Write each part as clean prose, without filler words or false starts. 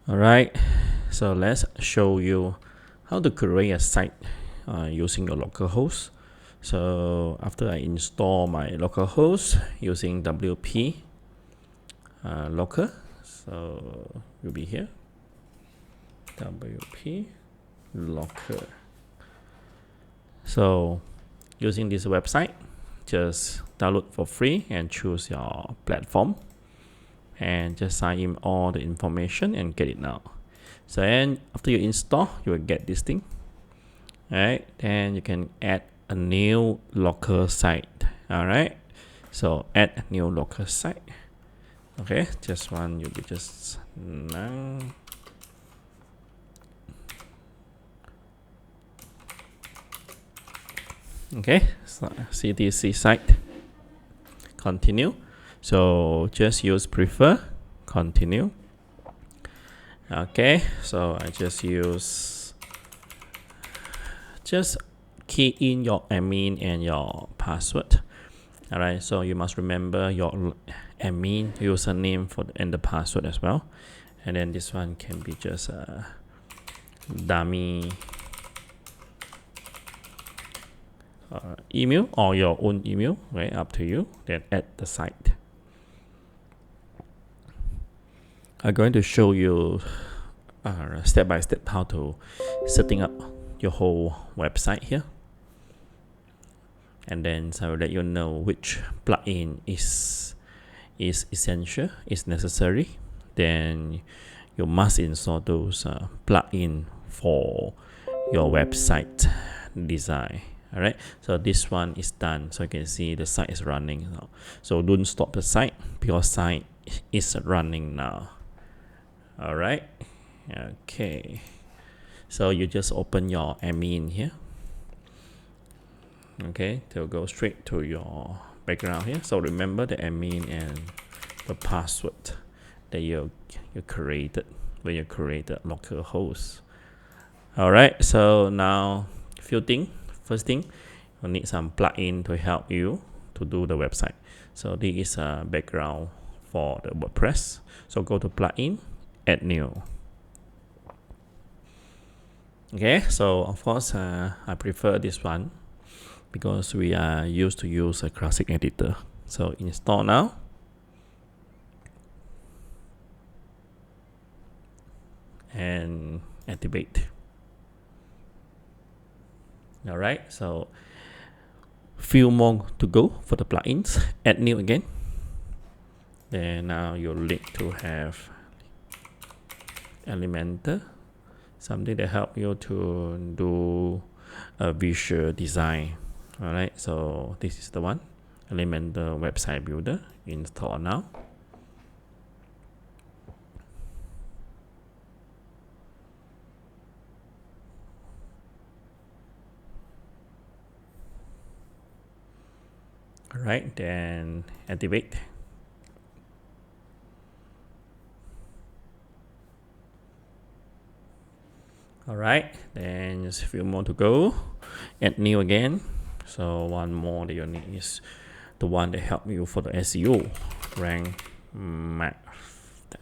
Alright, so let's show you how to create a site using your local host. So after I install my local host using WP local, so you'll be here, WP local. So using this website, just download for free and choose your platform and just sign in all the information and get it now. So and after you install, you will get this thing. Alright, then you can add a new local site. Alright, so add a new local site. Okay, just one, you'll be just now. Okay, so CTC site. Continue. So just use prefer, continue. Okay, so I just key in your admin and your password. Alright, so you must remember your admin username and the password as well. And then this one can be just a dummy email or your own email, right? Up to you. Then add the site. I'm going to show you step by step how to setting up your whole website here, and then I will let you know which plugin is essential, is necessary. Then you must install those plugin for your website design. Alright, so this one is done, so you can see the site is running now. So don't stop the site because site is running now. Alright, okay, so you just open your admin here. Okay, to go straight to your background here. So remember the admin and the password that you created when you created local host. Alright, so now few things. First thing, you need some plugin to help you to do the website. So this is a background for the WordPress. So go to plugin, add new. Okay, so of course I prefer this one because we are used to use a classic editor. So install now. And activate. Alright, so few more to go for the plugins. Add new again. Then now you'll need to have Elementor, something that help you to do a visual design. Alright, so this is the one, Elementor website builder. Install now. Alright, then activate. Alright, then just a few more to go. Add new again. So one more that you need is the one that help you for the SEO, rank math.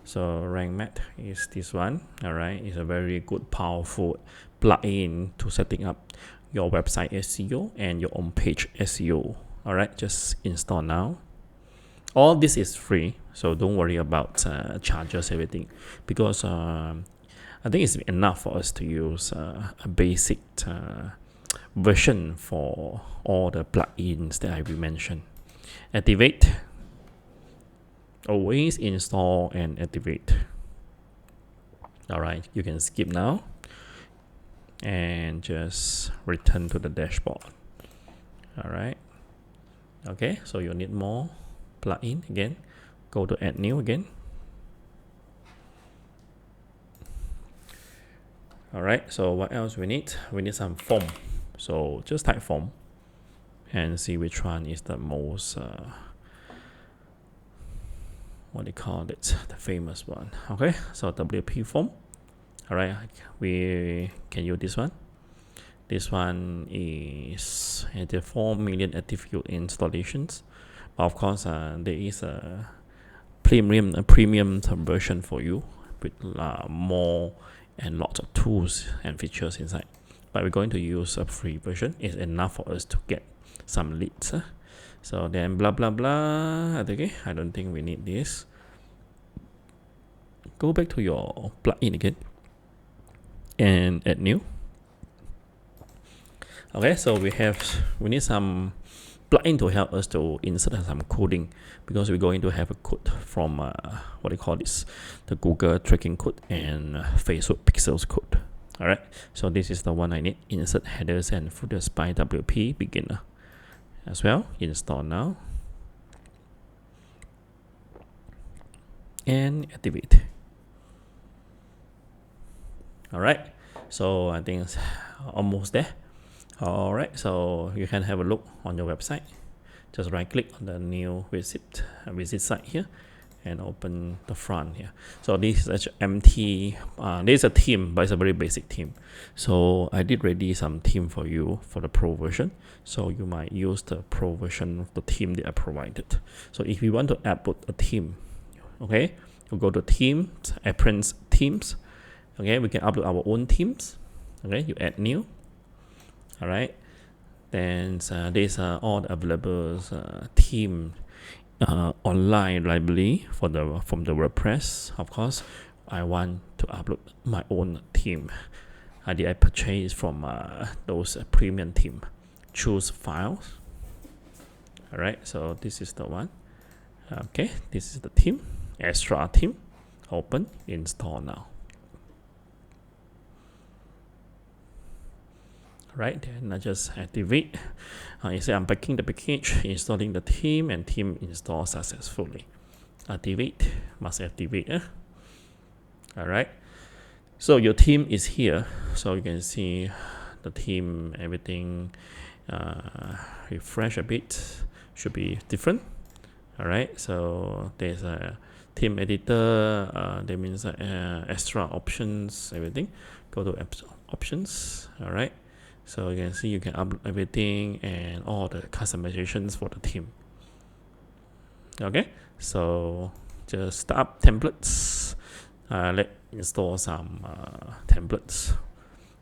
So rank math is this one. Alright, it's a very good, powerful plugin to setting up your website SEO and your own page SEO. Alright, just install now. All this is free, so don't worry about charges, everything, because I think it's enough for us to use a basic version for all the plugins that I will mention. Activate. Always install and activate. Alright, you can skip now and just return to the dashboard. Alright, okay, so you need more plugin again. Go to add new again. Alright, so what else we need? We need some form. So just type form and see which one is the most what they call it, the famous one. Okay, so WP form. Alright, we can use this one. This one is at 4 million active installations. But of course, there is a premium version for you with more and lots of tools and features inside. But we're going to use a free version. It's enough for us to get some leads. So then blah blah blah. Okay, I don't think we need this. Go back to your plugin again and add new. Okay, so we need some plugin to help us to insert some coding, because we're going to have a code from what do you call this, the Google tracking code and Facebook pixels code. All right, so this is the one I need. Insert headers and footers by WP beginner as well. Install now and activate. All right, so I think it's almost there. All right, so you can have a look on your website. Just right click on the new visit site here and open the front here. So this is actually empty. This is a theme, but it's a very basic theme. So I did ready some theme for you for the pro version. So you might use the pro version of the theme that I provided. So if you want to upload a theme, okay, you go to themes, appearance themes. Okay, we can upload our own themes. Okay, you add new. All right, then these are all the available theme online library from the WordPress. Of course, I want to upload my own theme. I purchase from those premium theme. Choose files. All right, so this is the one. Okay, this is the theme, extra theme. Open, install now. Right, then I just activate. You say unpacking the package, installing the theme, and theme installed successfully. Activate, must activate. All right, so your theme is here, so you can see the theme, everything. Refresh a bit, should be different. All right, so there's a theme editor. That means extra options, everything. Go to options. All right. So you can see you can upload everything and all the customizations for the theme. Okay, so just start up templates. Let's install some templates.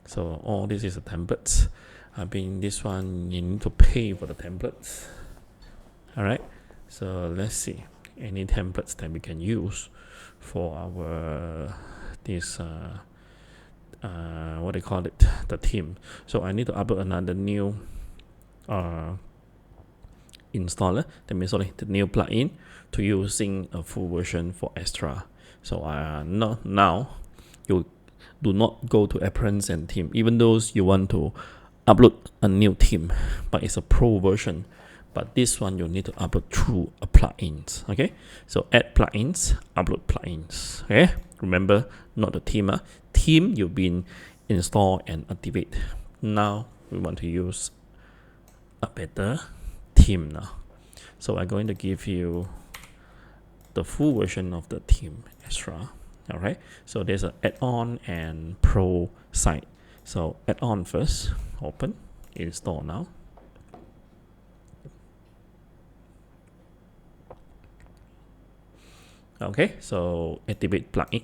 So all this is the templates. This one you need to pay for the templates. All right, so let's see any templates that we can use for our this what they call it, the theme. So I need to upload another new installer, that means the new plugin to using a full version for extra. So now you do not go to appearance and theme, even though you want to upload a new theme, but it's a pro version. But this one you need to upload through a plugins. Okay, so add plugins, upload plugins. Okay, remember, not the theme. Theme you've been install and activate. Now we want to use a better theme now. So I'm going to give you the full version of the theme extra. All right, so there's an add-on and pro site. So add-on first, open, install now. Okay, so activate plugin.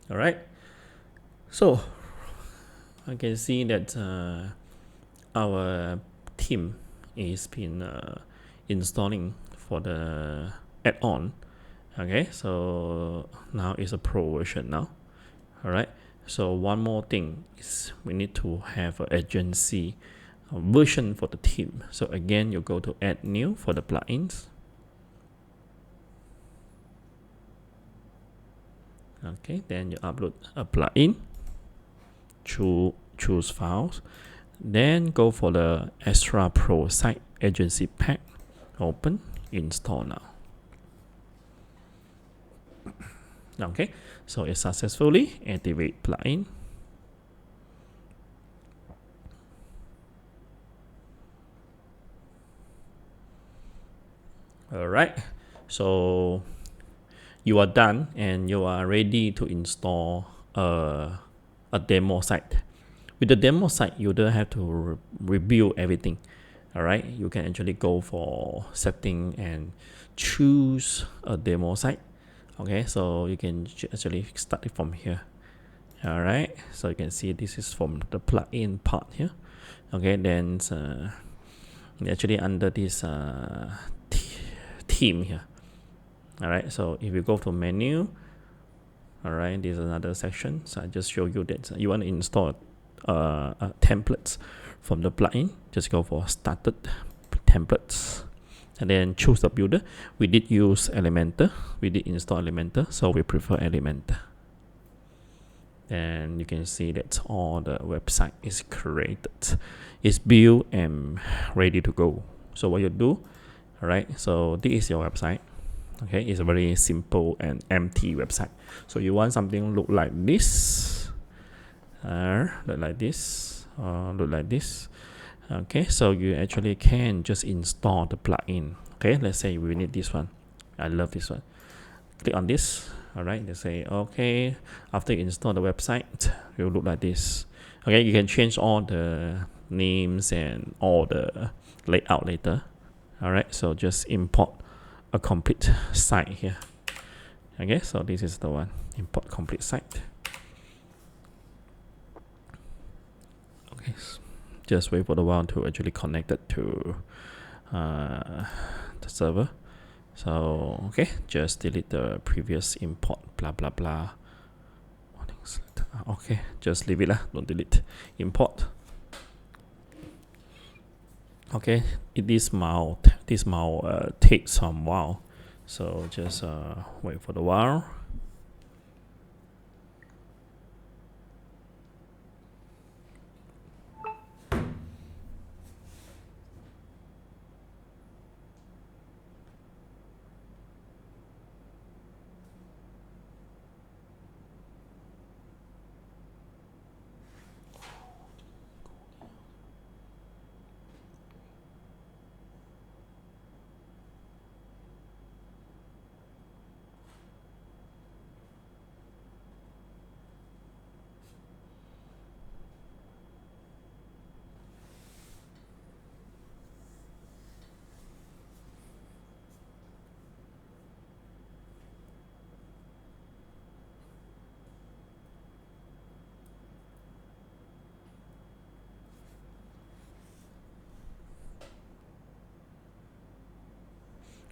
All right, so I can see that our theme is been installing for the add-on. Okay, so now it's a pro version now. All right, so one more thing is we need to have an agency version for the theme. So again, you go to add new for the plugins. Okay, then you upload a plugin, choose files, then go for the extra pro site agency pack, open, install now. Okay, so it successfully activate plugin. All right, so you are done and you are ready to install a demo site. With the demo site, you don't have to rebuild everything. all right, you can actually go for setting and choose a demo site. Okay, so you can actually start it from here. All right, so you can see this is from the plugin part here. Okay, then actually under this theme here. All right, so if you go to menu, all right, there's another section. So I just show you that you want to install templates from the plugin. Just go for started templates and then choose the builder. We did use Elementor, we did install Elementor, so we prefer Elementor. And you can see that all the website is created, it's built and ready to go. So what you do, all right, so this is your website. Okay, it's a very simple and empty website. So you want something look like this, look like this, look like this. Okay, so you actually can just install the plugin. Okay, let's say we need this one. I love this one. Click on this. All right, they say okay. After you install the website, it will look like this. Okay, you can change all the names and all the layout later. All right, so just import a complete site here. Okay, so this is the one, import complete site. Okay, just wait for the while to actually connect it to the server. So okay, just delete the previous import blah blah blah. Okay, just leave it lah, don't delete. Import. Okay, this might take some while, so just wait for the while.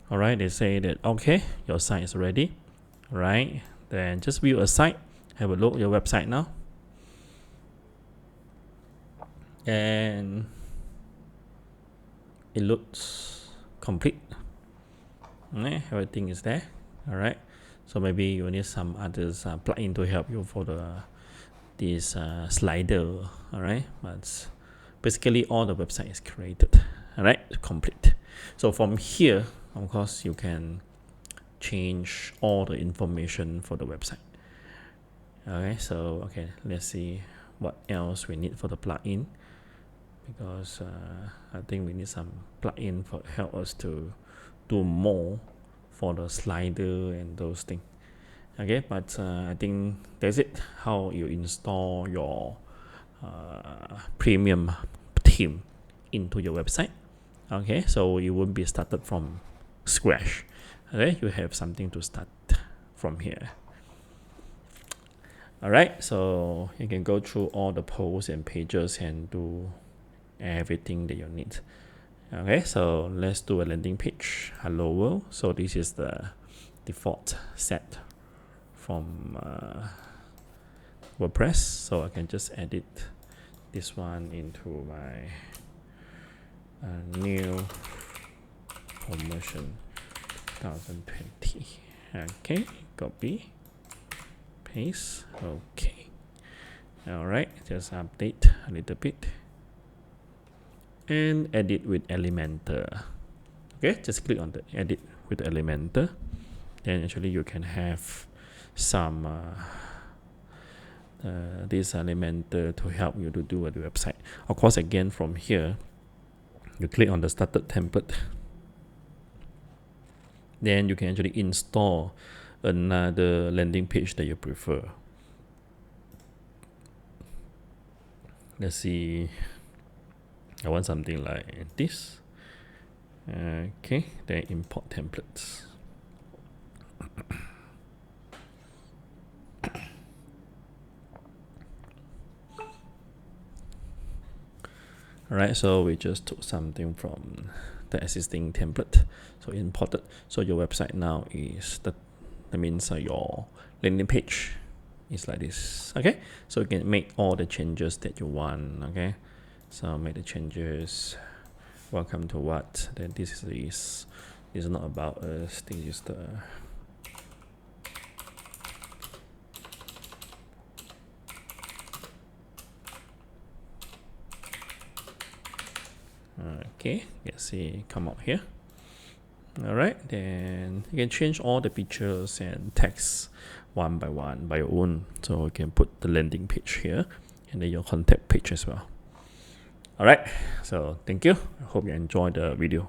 All right, they say that okay, your site is ready. All right, then just view a site, have a look at your website now, and it looks complete. Okay, everything is there. All right, so maybe you need some others plugin to help you for this slider. All right, but basically all the website is created. All right, complete. So from here, of course, you can change all the information for the website. Okay, so okay, let's see what else we need for the plugin, because I think we need some plugin for help us to do more for the slider and those things. Okay, but I think that's it, how you install your premium theme into your website. Okay, so you won't be started from scratch. Okay, you have something to start from here. All right, so you can go through all the posts and pages and do everything that you need. Okay, so let's do a landing page. Hello world. So this is the default set from WordPress. So I can just edit this one into my new promotion 2020. Okay, copy, paste. Okay, all right, just update a little bit and edit with Elementor. Okay, just click on the edit with Elementor, then actually you can have some this Elementor to help you to do a website. Of course, again from here you click on the started template, then you can actually install another landing page that you prefer. Let's see, I want something like this. Okay, then import templates. Alright, so we just took something from the existing template, so imported. So your website now is that means your landing page is like this. Okay, so you can make all the changes that you want. Okay, so make the changes. Welcome to what? Then this is not about us. This is the okay. Let's see, come out here. Alright, then you can change all the pictures and text one by one by your own. So you can put the landing page here and then your contact page as well. Alright, so thank you. I hope you enjoyed the video.